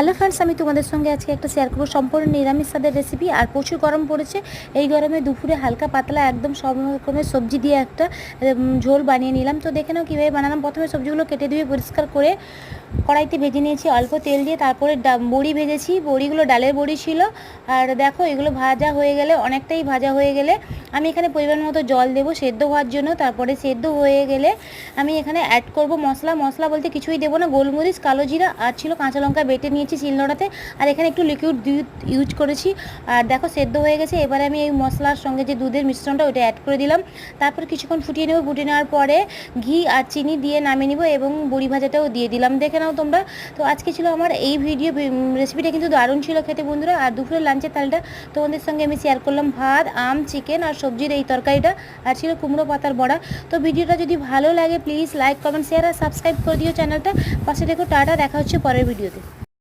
Hello friends, আমি তোমাদের সঙ্গে আজকে একটা শেয়ার করবো সম্পূর্ণ নিরামিষ স্বাদের রেসিপি। আর প্রচুর গরম পড়েছে, এই গরমে দুপুরে হালকা পাতলা একদম সব রকমের সবজি দিয়ে একটা ঝোল বানিয়ে নিলাম। তো দেখে নাও কীভাবে বানালাম। প্রথমে সবজিগুলো কেটে ধুয়ে পরিষ্কার করে কড়াইতে ভেজে নিয়েছি অল্প তেল দিয়ে। তারপরে বড়ি ভেজেছি, বড়িগুলো ডালের বড়ি ছিল। আর দেখো এগুলো ভাজা হয়ে গেলে, অনেকটাই ভাজা হয়ে গেলে আমি এখানে পরিমাণ মতো জল দেবো সেদ্ধ হওয়ার জন্য। তারপরে সেদ্ধ হয়ে গেলে আমি এখানে অ্যাড করব মশলা বলতে কিছুই দেবো না, গোলমরিচ, কালো জিরা আর ছিল কাঁচা লঙ্কা বেটে নিয়েছি শিলনোড়াতে। আর এখানে একটু লিকুইড দুধ ইউজ করেছি। আর দেখো সেদ্ধ হয়ে গেছে। এবারে আমি এই মশলার সঙ্গে যে দুধের মিশ্রণটা ওটা অ্যাড করে দিলাম। তারপর কিছুক্ষণ ফুটিয়ে নেব। ফুটিয়ে নেওয়ার পরে ঘি আর চিনি দিয়ে নামিয়ে নিব এবং বড়ি ভাজাটাও দিয়ে দিলাম। দেখে নাও তোমরা। তো আজকে ছিল আমার এই ভিডিও রেসিপিটা কিন্তু দারুণ ছিল খেতে বন্ধুরা। আর দুপুরের লাঞ্চের তালটা তোমাদের সঙ্গে আমি শেয়ার করলাম, ভাত, আম, চিকেন আর সবজির এই তরকারিটা, আর ছিল কুমড়ো পাতার বড়া। তো ভিডিওটা যদি ভালো লাগে প্লিজ লাইক, কমেন্ট, শেয়ার আর সাবস্ক্রাইব করে দিও চ্যানেলটা। পাশে দেখো, টাটা, দেখা হচ্ছে পরের ভিডিওতে।